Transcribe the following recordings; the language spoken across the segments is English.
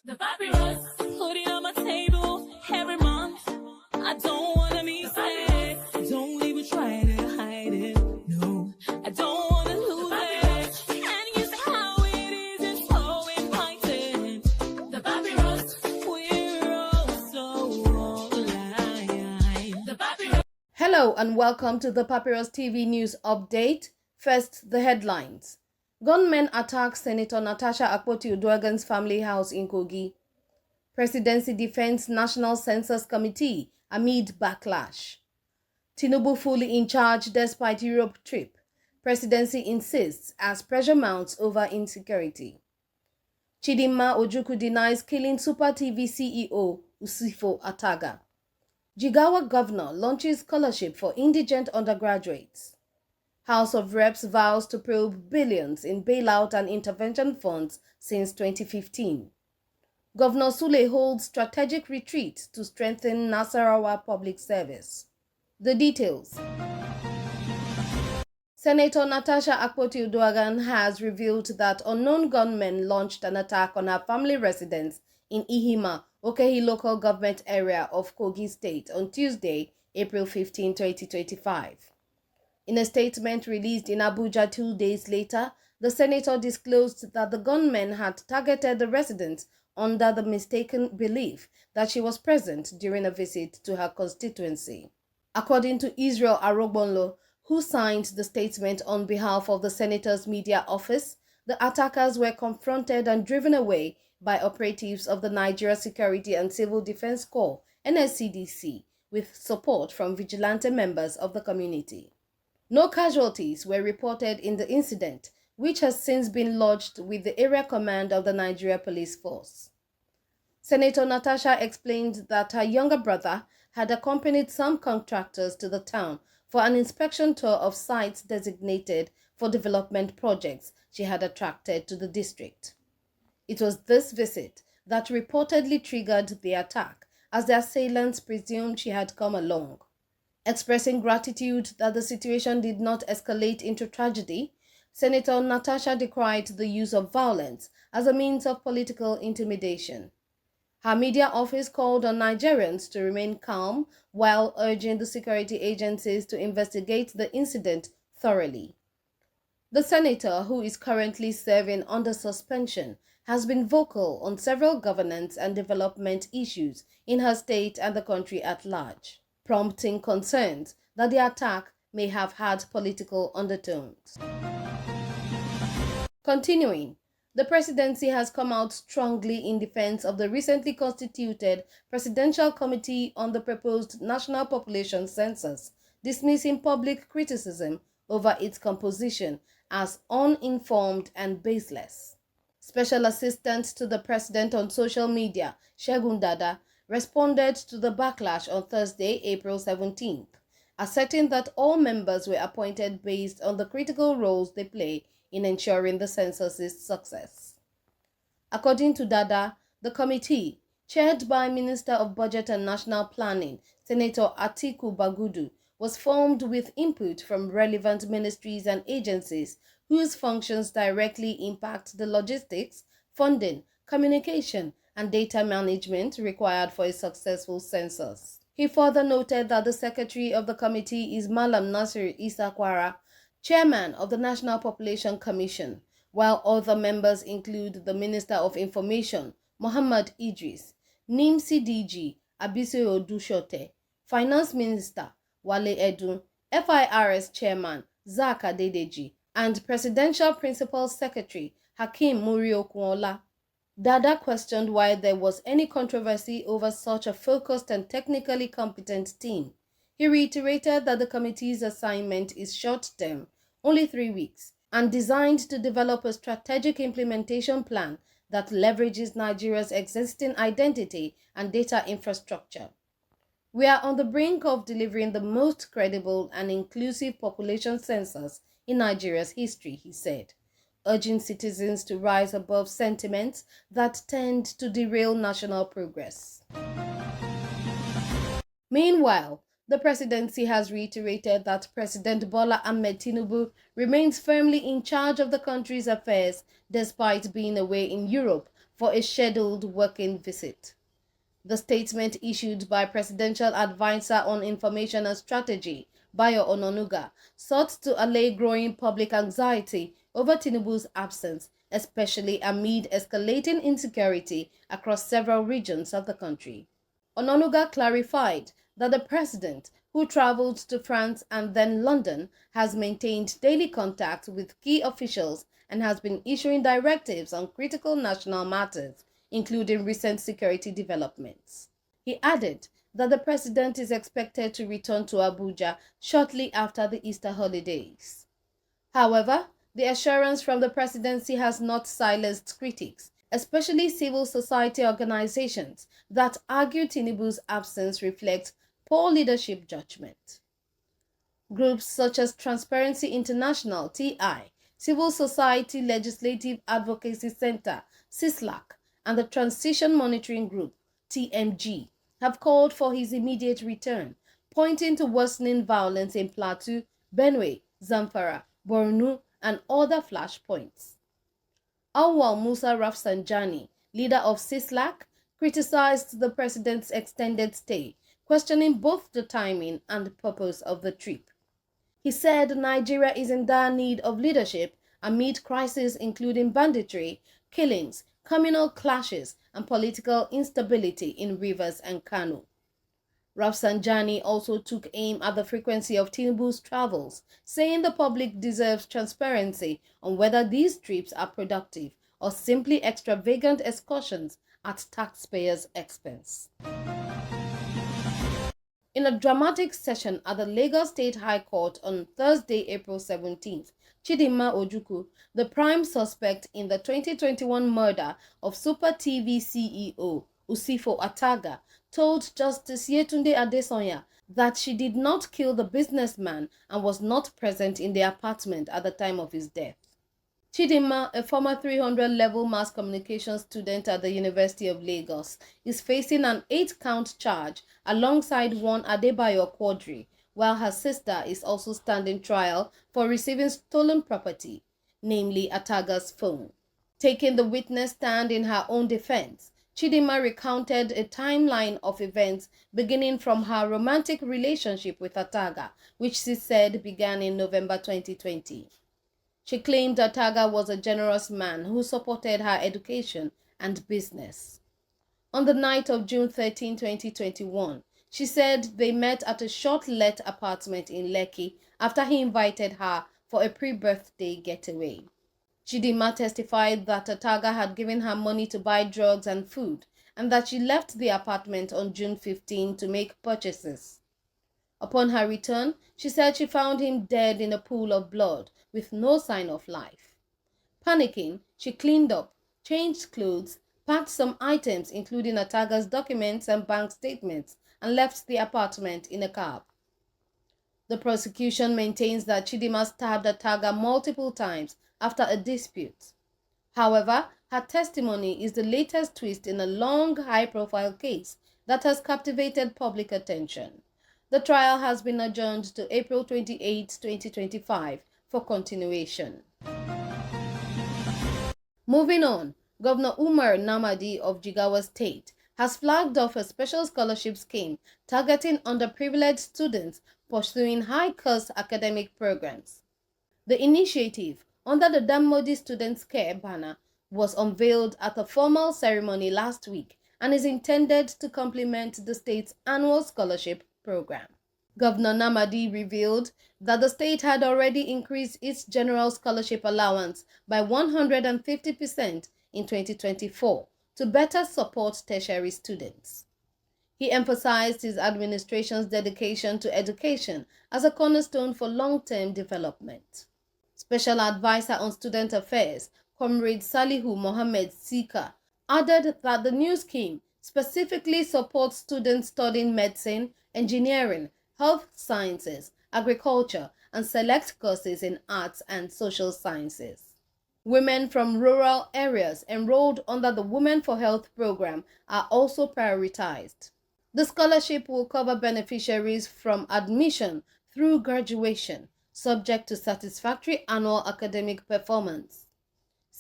The papyrus, putting on my table every month. I don't wanna be sad. Don't even try to hide it. No, I don't wanna lose it. And you see how it is, it's so inviting. The papyrus, we're all so alive. The papyrus. Hello and welcome to the Papyrus TV News Update. First, the headlines. Gunmen attack Senator Natasha Akpoti Uduaghan'S family house in Kogi. Presidency defends National Census Committee amid backlash. Tinubu fully in charge despite Europe trip. Presidency insists as pressure mounts over insecurity. Chidinma Ojukwu denies killing Super TV CEO Usifo Ataga. Jigawa governor launches scholarship for indigent undergraduates. House of Reps vows to probe billions in bailout and intervention funds since 2015. Governor Sule holds strategic retreat to strengthen Nasarawa public service. The details. Senator Natasha Akpoti Uduaghan has revealed that unknown gunmen launched an attack on her family residence in Ihima, Okehi local government area of Kogi State on Tuesday, April 15, 2025. In a statement released in Abuja 2 days later, the senator disclosed that the gunmen had targeted the residence under the mistaken belief that she was present during a visit to her constituency. According to Israel Arogbonlo, who signed the statement on behalf of the senator's media office, the attackers were confronted and driven away by operatives of the Nigeria Security and Civil Defense Corps, NSCDC, with support from vigilante members of the community. No casualties were reported in the incident, which has since been lodged with the area command of the Nigeria Police Force. Senator Natasha explained that her younger brother had accompanied some contractors to the town for an inspection tour of sites designated for development projects she had attracted to the district. It was this visit that reportedly triggered the attack, as the assailants presumed she had come along. Expressing gratitude that the situation did not escalate into tragedy, Senator Natasha decried the use of violence as a means of political intimidation. Her media office called on Nigerians to remain calm while urging the security agencies to investigate the incident thoroughly. The senator, who is currently serving under suspension, has been vocal on several governance and development issues in her state and the country at large, prompting concerns that the attack may have had political undertones. Continuing, the presidency has come out strongly in defense of the recently constituted Presidential Committee on the proposed National Population Census, dismissing public criticism over its composition as uninformed and baseless. Special Assistant to the President on social media, Segun Dada, responded to the backlash on Thursday, April 17th, asserting that all members were appointed based on the critical roles they play in ensuring the census's success. According to Dada, the committee, chaired by Minister of Budget and National Planning, Senator Atiku Bagudu, was formed with input from relevant ministries and agencies whose functions directly impact the logistics, funding, communication, and data management required for a successful census. He further noted that the secretary of the committee is Malam Nasir Isa Kwara, chairman of the National Population Commission, while other members include the Minister of Information, Muhammad Idris, NIMC DG, Abise Odushote, Finance Minister, Wale Edun, FIRS Chairman, Zak Adedeji, and Presidential Principal Secretary, Hakeem Muri-Okunola. Dada questioned why there was any controversy over such a focused and technically competent team. He reiterated that the committee's assignment is short-term, only 3 weeks, and designed to develop a strategic implementation plan that leverages Nigeria's existing identity and data infrastructure. We are on the brink of delivering the most credible and inclusive population census in Nigeria's history, he said, urging citizens to rise above sentiments that tend to derail national progress. Meanwhile, the presidency has reiterated that President Bola Ahmed Tinubu remains firmly in charge of the country's affairs despite being away in Europe for a scheduled working visit. The statement issued by Presidential Advisor on Information and Strategy, Bayo Ononuga, sought to allay growing public anxiety over Tinubu's absence, especially amid escalating insecurity across several regions of the country. Ononuga clarified that the president, who traveled to France and then London, has maintained daily contact with key officials and has been issuing directives on critical national matters, including recent security developments. He added that the president is expected to return to Abuja shortly after the Easter holidays. However, the assurance from the presidency has not silenced critics, especially civil society organizations that argue Tinubu's absence reflects poor leadership judgment. Groups such as Transparency International (TI), Civil Society Legislative Advocacy Center (CISLAC), and the Transition Monitoring Group (TMG) have called for his immediate return, pointing to worsening violence in Plateau, Benue, Zamfara, Borno, and other flashpoints. Awal Musa Rafsanjani, leader of CISLAC, criticized the president's extended stay, questioning both the timing and the purpose of the trip. He said Nigeria is in dire need of leadership amid crises including banditry, killings, communal clashes, and political instability in Rivers and Kano. Rafsanjani also took aim at the frequency of Tinubu's travels, saying the public deserves transparency on whether these trips are productive or simply extravagant excursions at taxpayers' expense. In a dramatic session at the Lagos State High Court on Thursday, April 17th, Chidinma Ojukwu, the prime suspect in the 2021 murder of Super TV CEO Usifo Ataga, told Justice Yetunde Adesanya that she did not kill the businessman and was not present in the apartment at the time of his death. Chidinma, a former 300-level mass communication student at the University of Lagos, is facing an 8-count charge alongside one Adebayo Quadri, while her sister is also standing trial for receiving stolen property, namely Ataga's phone. Taking the witness stand in her own defense, Chidinma recounted a timeline of events beginning from her romantic relationship with Ataga, which she said began in November 2020. She claimed Ataga was a generous man who supported her education and business. On the night of June 13, 2021, she said they met at a short-let apartment in Lekki after he invited her for a pre-birthday getaway. Chidinma testified that Ataga had given her money to buy drugs and food, and that she left the apartment on June 15 to make purchases. Upon her return, she said she found him dead in a pool of blood with no sign of life. Panicking, she cleaned up, changed clothes, packed some items including Ataga's documents and bank statements, and left the apartment in a cab. The prosecution maintains that Chidinma stabbed Ataga multiple times after a dispute. However, her testimony is the latest twist in a long, high-profile case that has captivated public attention. The trial has been adjourned to April 28, 2025 for continuation. Moving on, Governor Umar Namadi of Jigawa State has flagged off a special scholarship scheme targeting underprivileged students pursuing high-cost academic programs. The initiative, under the Damodi Students Care banner, was unveiled at a formal ceremony last week and is intended to complement the state's annual scholarship program. Governor Namadi revealed that the state had already increased its general scholarship allowance by 150% in 2024 to better support tertiary students. He emphasized his administration's dedication to education as a cornerstone for long-term development. Special Advisor on Student Affairs, Comrade Salihu Mohammed Sika, added that the new scheme specifically supports students studying medicine, engineering, health sciences, agriculture, and select courses in arts and social sciences. Women from rural areas enrolled under the Women for Health program are also prioritized. The scholarship will cover beneficiaries from admission through graduation, subject to satisfactory annual academic performance.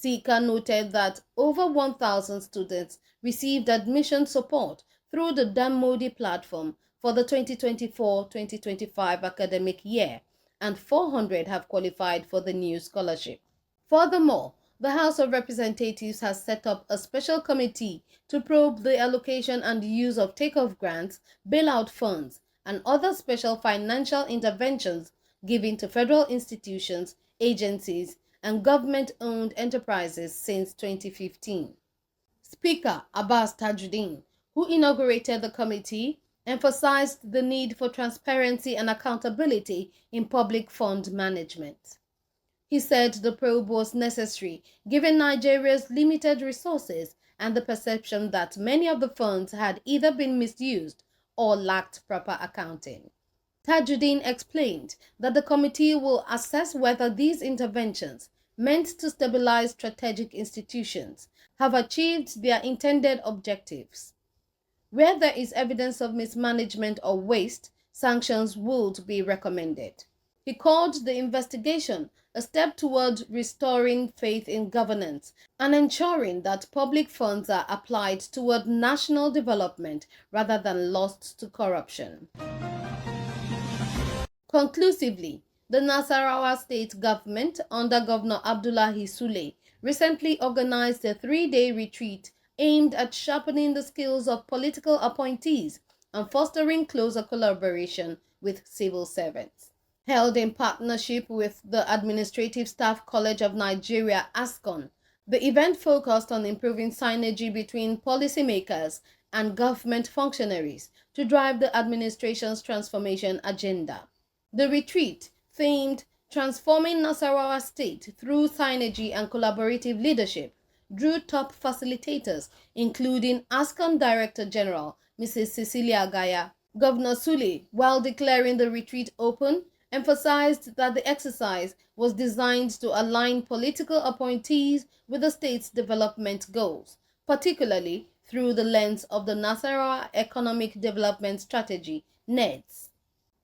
Sika noted that over 1,000 students received admission support through the Modi platform for the 2024-2025 academic year, and 400 have qualified for the new scholarship. Furthermore, the House of Representatives has set up a special committee to probe the allocation and use of takeoff grants, bailout funds, and other special financial interventions given to federal institutions, agencies, and government-owned enterprises since 2015. Speaker Abbas Tajuddin, who inaugurated the committee, emphasized the need for transparency and accountability in public fund management. He said the probe was necessary given Nigeria's limited resources and the perception that many of the funds had either been misused or lacked proper accounting. Tajuddin explained that the committee will assess whether these interventions, meant to stabilize strategic institutions, have achieved their intended objectives. Where there is evidence of mismanagement or waste, sanctions would be recommended. He called the investigation a step toward restoring faith in governance and ensuring that public funds are applied toward national development rather than lost to corruption. Conclusively, the Nasarawa state government under Governor Abdullahi Sule recently organized a 3-day retreat aimed at sharpening the skills of political appointees and fostering closer collaboration with civil servants. Held in partnership with the Administrative Staff College of Nigeria, ASCON, the event focused on improving synergy between policymakers and government functionaries to drive the administration's transformation agenda. The retreat, themed Transforming Nasarawa State Through Synergy and Collaborative Leadership, drew top facilitators, including ASCON Director General Mrs. Cecilia Gaya. Governor Sule, while declaring the retreat open, emphasized that the exercise was designed to align political appointees with the state's development goals, particularly through the lens of the Nasarawa Economic Development Strategy, NEDS.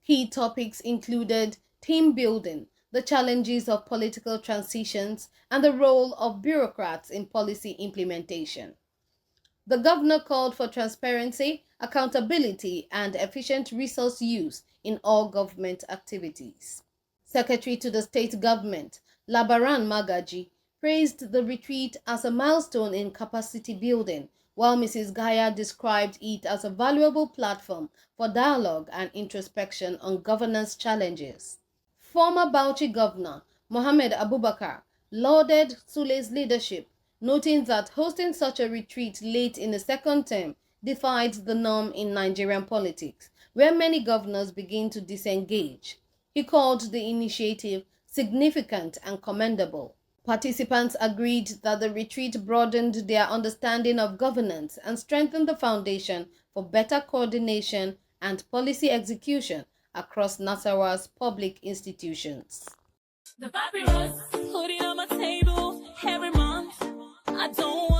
Key topics included team building, the challenges of political transitions, and the role of bureaucrats in policy implementation. The governor called for transparency, accountability, and efficient resource use in all government activities. Secretary to the state government, Labaran Magaji, praised the retreat as a milestone in capacity building, while Mrs. Gaya described it as a valuable platform for dialogue and introspection on governance challenges. Former Bauchi Governor Mohammed Abubakar lauded Sule's leadership, noting that hosting such a retreat late in the second term defied the norm in Nigerian politics, where many governors begin to disengage. He called the initiative significant and commendable. Participants agreed that the retreat broadened their understanding of governance and strengthened the foundation for better coordination and policy execution across Nasarawa's public institutions. The papyrus, put it on my table every month. I don't want